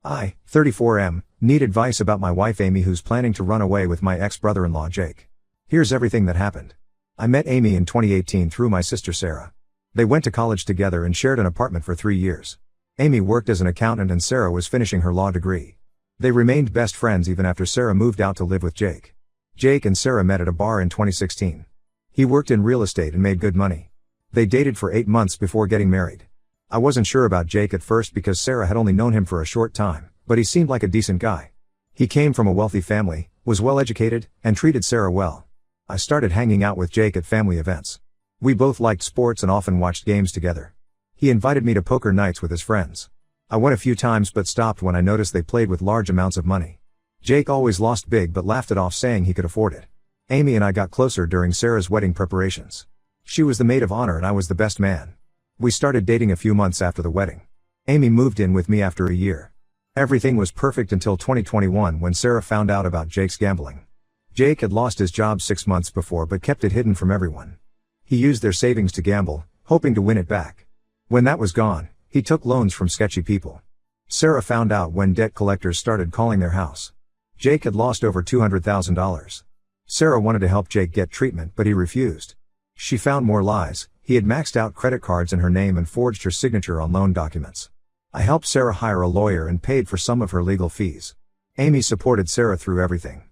I, 34M, need advice about my wife Amy who's planning to run away with my ex-brother-in-law Jake. Here's everything that happened. I met Amy in 2018 through my sister Sarah. They went to college together and shared an apartment for 3 years. Amy worked as an accountant and Sarah was finishing her law degree. They remained best friends even after Sarah moved out to live with Jake. Jake and Sarah met at a bar in 2016. He worked in real estate and made good money. They dated for 8 months before getting married. I wasn't sure about Jake at first because Sarah had only known him for a short time, but he seemed like a decent guy. He came from a wealthy family, was well educated, and treated Sarah well. I started hanging out with Jake at family events. We both liked sports and often watched games together. He invited me to poker nights with his friends. I went a few times but stopped when I noticed they played with large amounts of money. Jake always lost big but laughed it off saying he could afford it. Amy and I got closer during Sarah's wedding preparations. She was the maid of honor and I was the best man. We started dating a few months after the wedding. Amy moved in with me after a year. Everything was perfect until 2021 when Sarah found out about Jake's gambling. Jake had lost his job 6 months before but kept it hidden from everyone. He used their savings to gamble, hoping to win it back. When that was gone, he took loans from sketchy people. Sarah found out when debt collectors started calling their house. Jake had lost over $200,000. Sarah wanted to help Jake get treatment but he refused. She found more lies. He had maxed out credit cards in her name and forged her signature on loan documents. I helped Sarah hire a lawyer and paid for some of her legal fees. Amy supported Sarah through everything.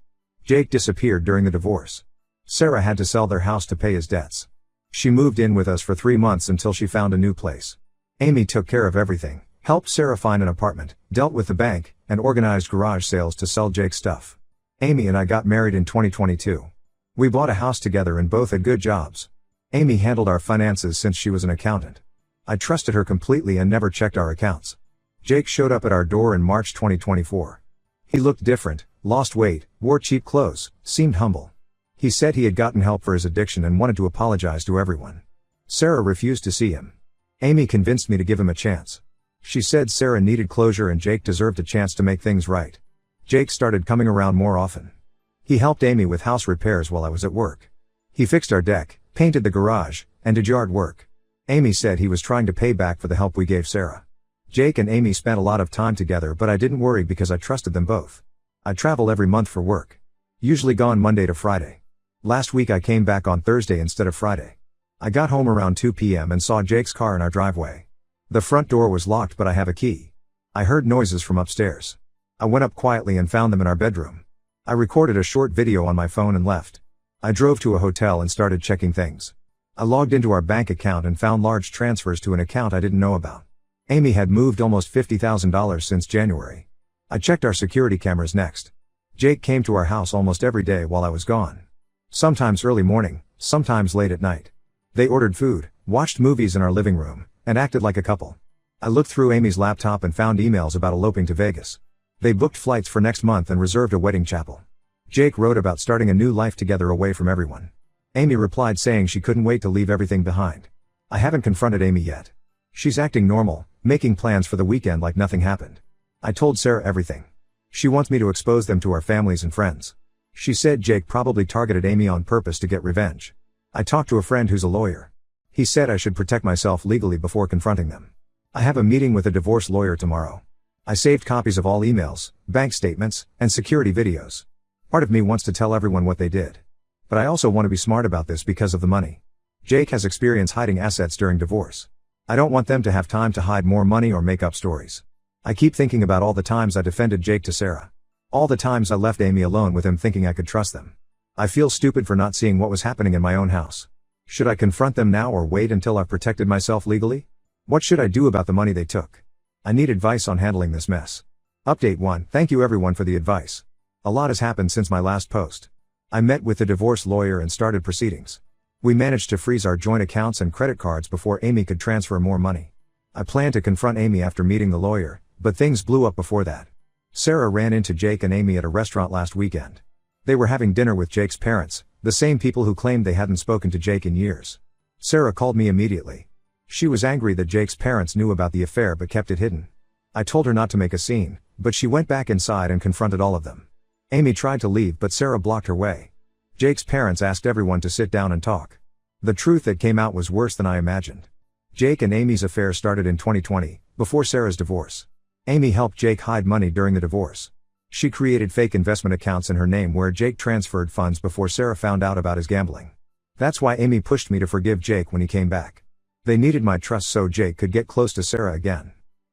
Jake disappeared during the divorce. Sarah had to sell their house to pay his debts. She moved in with us for 3 months until she found a new place. Amy took care of everything, helped Sarah find an apartment, dealt with the bank, and organized garage sales to sell Jake's stuff. Amy and I got married in 2022. We bought a house together and both had good jobs. Amy handled our finances since she was an accountant. I trusted her completely and never checked our accounts. Jake showed up at our door in March 2024. He looked different, lost weight, wore cheap clothes, seemed humble. He said he had gotten help for his addiction and wanted to apologize to everyone. Sarah refused to see him. Amy convinced me to give him a chance. She said Sarah needed closure and Jake deserved a chance to make things right. Jake started coming around more often. He helped Amy with house repairs while I was at work. He fixed our deck, painted the garage, and did yard work. Amy said he was trying to pay back for the help we gave Sarah. Jake and Amy spent a lot of time together but I didn't worry because I trusted them both. I travel every month for work. Usually gone Monday to Friday. Last week I came back on Thursday instead of Friday. I got home around 2 p.m. and saw Jake's car in our driveway. The front door was locked but I have a key. I heard noises from upstairs. I went up quietly and found them in our bedroom. I recorded a short video on my phone and left. I drove to a hotel and started checking things. I logged into our bank account and found large transfers to an account I didn't know about. Amy had moved almost $50,000 since January. I checked our security cameras next. Jake came to our house almost every day while I was gone. Sometimes early morning, sometimes late at night. They ordered food, watched movies in our living room, and acted like a couple. I looked through Amy's laptop and found emails about eloping to Vegas. They booked flights for next month and reserved a wedding chapel. Jake wrote about starting a new life together away from everyone. Amy replied saying she couldn't wait to leave everything behind. I haven't confronted Amy yet. She's acting normal, making plans for the weekend like nothing happened. I told Sarah everything. She wants me to expose them to our families and friends. She said Jake probably targeted Amy on purpose to get revenge. I talked to a friend who's a lawyer. He said I should protect myself legally before confronting them. I have a meeting with a divorce lawyer tomorrow. I saved copies of all emails, bank statements, and security videos. Part of me wants to tell everyone what they did. But I also want to be smart about this because of the money. Jake has experience hiding assets during divorce. I don't want them to have time to hide more money or make up stories. I keep thinking about all the times I defended Jake to Sarah. All the times I left Amy alone with him thinking I could trust them. I feel stupid for not seeing what was happening in my own house. Should I confront them now or wait until I've protected myself legally? What should I do about the money they took? I need advice on handling this mess. Update 1. Thank you everyone for the advice. A lot has happened since my last post. I met with the divorce lawyer and started proceedings. We managed to freeze our joint accounts and credit cards before Amy could transfer more money. I planned to confront Amy after meeting the lawyer, but things blew up before that. Sarah ran into Jake and Amy at a restaurant last weekend. They were having dinner with Jake's parents, the same people who claimed they hadn't spoken to Jake in years. Sarah called me immediately. She was angry that Jake's parents knew about the affair but kept it hidden. I told her not to make a scene, but she went back inside and confronted all of them. Amy tried to leave but Sarah blocked her way. Jake's parents asked everyone to sit down and talk. The truth that came out was worse than I imagined. Jake and Amy's affair started in 2020, before Sarah's divorce. Amy helped Jake hide money during the divorce. She created fake investment accounts in her name where Jake transferred funds before Sarah found out about his gambling. That's why Amy pushed me to forgive Jake when he came back. They needed my trust so Jake could get close to Sarah again.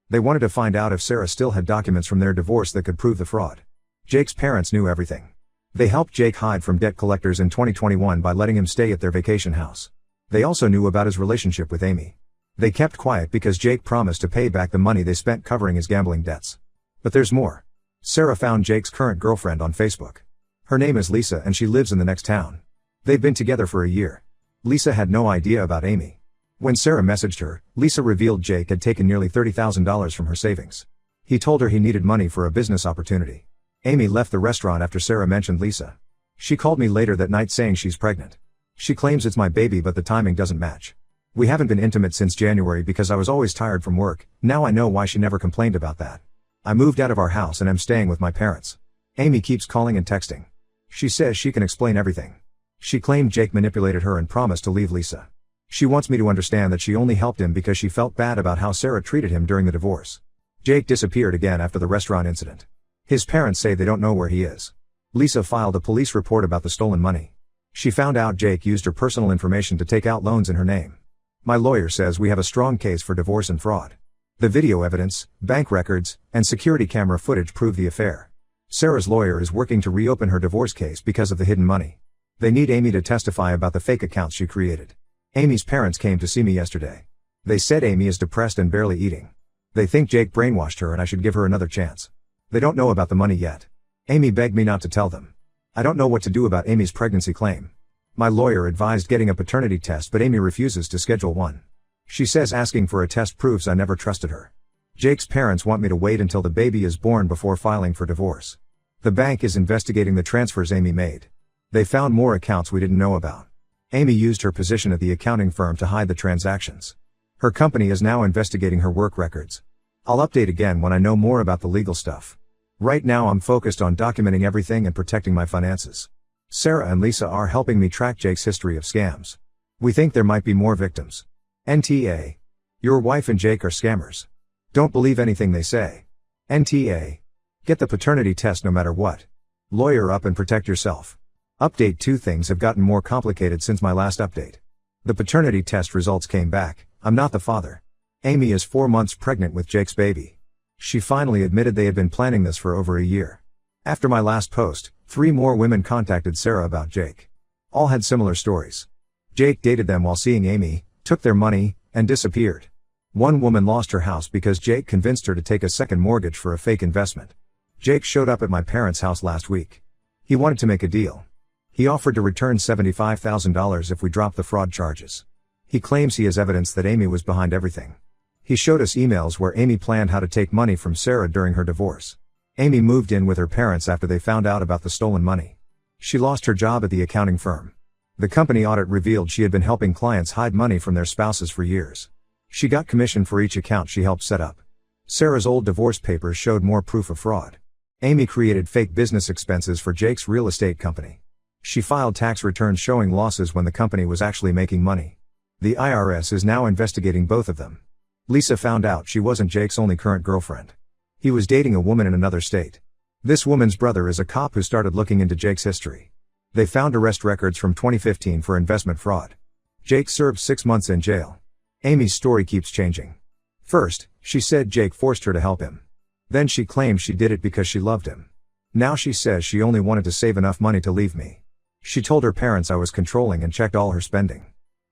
They wanted to find out if Sarah still had documents from their divorce that could prove the fraud. Jake's parents knew everything. They helped Jake hide from debt collectors in 2021 by letting him stay at their vacation house. They also knew about his relationship with Amy. They kept quiet because Jake promised to pay back the money they spent covering his gambling debts. But there's more. Sarah found Jake's current girlfriend on Facebook. Her name is Lisa and she lives in the next town. They've been together for a year. Lisa had no idea about Amy. When Sarah messaged her, Lisa revealed Jake had taken nearly $30,000 from her savings. He told her he needed money for a business opportunity. Amy left the restaurant after Sarah mentioned Lisa. She called me later that night saying she's pregnant. She claims it's my baby but the timing doesn't match. We haven't been intimate since January because I was always tired from work. Now I know why she never complained about that. I moved out of our house and am staying with my parents. Amy keeps calling and texting. She says she can explain everything. She claimed Jake manipulated her and promised to leave Lisa. She wants me to understand that she only helped him because she felt bad about how Sarah treated him during the divorce. Jake disappeared again after the restaurant incident. His parents say they don't know where he is. Lisa filed a police report about the stolen money. She found out Jake used her personal information to take out loans in her name. My lawyer says we have a strong case for divorce and fraud. The video evidence, bank records, and security camera footage prove the affair. Sarah's lawyer is working to reopen her divorce case because of the hidden money. They need Amy to testify about the fake accounts she created. Amy's parents came to see me yesterday. They said Amy is depressed and barely eating. They think Jake brainwashed her and I should give her another chance. They don't know about the money yet. Amy begged me not to tell them. I don't know what to do about Amy's pregnancy claim. My lawyer advised getting a paternity test but Amy refuses to schedule one. She says asking for a test proves I never trusted her. Jake's parents want me to wait until the baby is born before filing for divorce. The bank is investigating the transfers Amy made. They found more accounts we didn't know about. Amy used her position at the accounting firm to hide the transactions. Her company is now investigating her work records. I'll update again when I know more about the legal stuff. Right now I'm focused on documenting everything and protecting my finances. Sarah and Lisa are helping me track Jake's history of scams. We think there might be more victims. NTA. Your wife and Jake are scammers. Don't believe anything they say. NTA. Get the paternity test no matter what. Lawyer up and protect yourself. Update 2 things have gotten more complicated since my last update. The paternity test results came back. I'm not the father. Amy is 4 months pregnant with Jake's baby. She finally admitted they had been planning this for over a year. After my last post, 3 more women contacted Sarah about Jake. All had similar stories. Jake dated them while seeing Amy, took their money, and disappeared. One woman lost her house because Jake convinced her to take a second mortgage for a fake investment. Jake showed up at my parents' house last week. He wanted to make a deal. He offered to return $75,000 if we dropped the fraud charges. He claims he has evidence that Amy was behind everything. He showed us emails where Amy planned how to take money from Sarah during her divorce. Amy moved in with her parents after they found out about the stolen money. She lost her job at the accounting firm. The company audit revealed she had been helping clients hide money from their spouses for years. She got commission for each account she helped set up. Sarah's old divorce papers showed more proof of fraud. Amy created fake business expenses for Jake's real estate company. She filed tax returns showing losses when the company was actually making money. The IRS is now investigating both of them. Lisa found out she wasn't Jake's only current girlfriend. He was dating a woman in another state. This woman's brother is a cop who started looking into Jake's history. They found arrest records from 2015 for investment fraud. Jake served 6 months in jail. Amy's story keeps changing. First, she said Jake forced her to help him. Then she claimed she did it because she loved him. Now she says she only wanted to save enough money to leave me. She told her parents I was controlling and checked all her spending.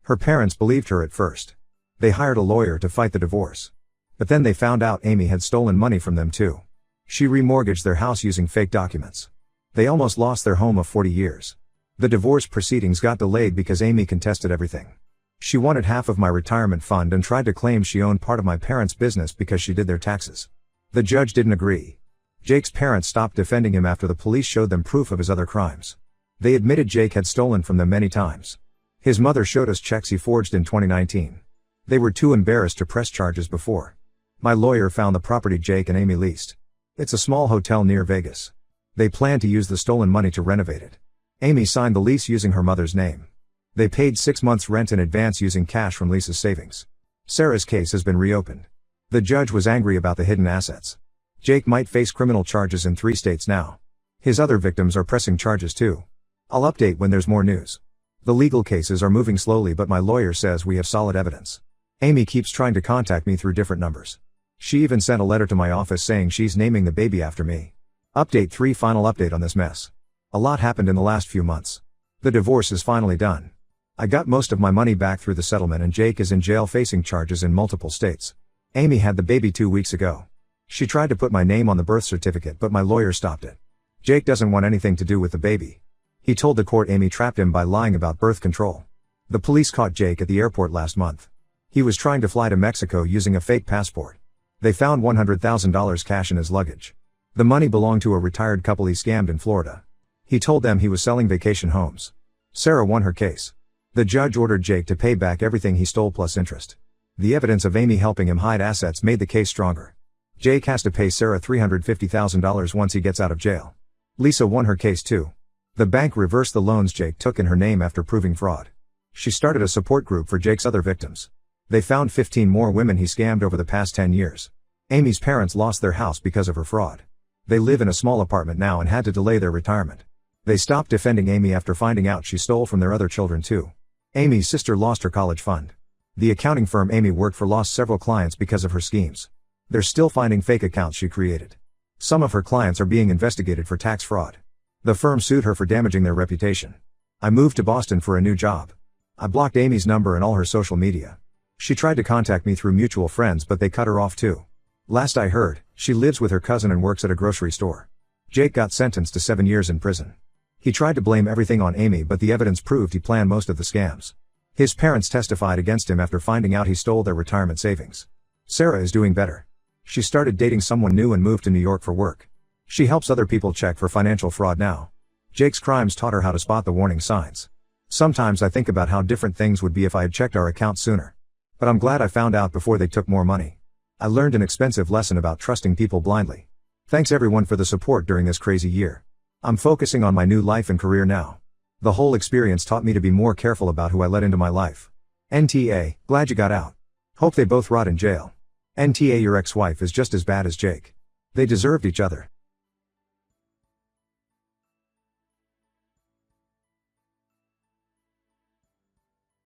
Her parents believed her at first. They hired a lawyer to fight the divorce. But then they found out Amy had stolen money from them too. She remortgaged their house using fake documents. They almost lost their home of 40 years. The divorce proceedings got delayed because Amy contested everything. She wanted half of my retirement fund and tried to claim she owned part of my parents' business because she did their taxes. The judge didn't agree. Jake's parents stopped defending him after the police showed them proof of his other crimes. They admitted Jake had stolen from them many times. His mother showed us checks he forged in 2019. They were too embarrassed to press charges before. My lawyer found the property Jake and Amy leased. It's a small hotel near Vegas. They plan to use the stolen money to renovate it. Amy signed the lease using her mother's name. They paid 6 months' rent in advance using cash from Lisa's savings. Sarah's case has been reopened. The judge was angry about the hidden assets. Jake might face criminal charges in 3 states now. His other victims are pressing charges too. I'll update when there's more news. The legal cases are moving slowly, but my lawyer says we have solid evidence. Amy keeps trying to contact me through different numbers. She even sent a letter to my office saying she's naming the baby after me. Update 3. Final update on this mess. A lot happened in the last few months. The divorce is finally done. I got most of my money back through the settlement, and Jake is in jail facing charges in multiple states. Amy had the baby 2 weeks ago. She tried to put my name on the birth certificate, but my lawyer stopped it. Jake doesn't want anything to do with the baby. He told the court Amy trapped him by lying about birth control. The police caught Jake at the airport last month. He was trying to fly to Mexico using a fake passport. They found $100,000 cash in his luggage. The money belonged to a retired couple he scammed in Florida. He told them he was selling vacation homes. Sarah won her case. The judge ordered Jake to pay back everything he stole plus interest. The evidence of Amy helping him hide assets made the case stronger. Jake has to pay Sarah $350,000 once he gets out of jail. Lisa won her case too. The bank reversed the loans Jake took in her name after proving fraud. She started a support group for Jake's other victims. They found 15 more women he scammed over the past 10 years. Amy's parents lost their house because of her fraud. They live in a small apartment now and had to delay their retirement. They stopped defending Amy after finding out she stole from their other children too. Amy's sister lost her college fund. The accounting firm Amy worked for lost several clients because of her schemes. They're still finding fake accounts she created. Some of her clients are being investigated for tax fraud. The firm sued her for damaging their reputation. I moved to Boston for a new job. I blocked Amy's number and all her social media. She tried to contact me through mutual friends, but they cut her off too. Last I heard, she lives with her cousin and works at a grocery store. Jake got sentenced to 7 years in prison. He tried to blame everything on Amy, but the evidence proved he planned most of the scams. His parents testified against him after finding out he stole their retirement savings. Sarah is doing better. She started dating someone new and moved to New York for work. She helps other people check for financial fraud now. Jake's crimes taught her how to spot the warning signs. Sometimes I think about how different things would be if I had checked our account sooner. But I'm glad I found out before they took more money. I learned an expensive lesson about trusting people blindly. Thanks everyone for the support during this crazy year. I'm focusing on my new life and career now. The whole experience taught me to be more careful about who I let into my life. NTA, glad you got out. Hope they both rot in jail. NTA, your ex-wife is just as bad as Jake. They deserved each other.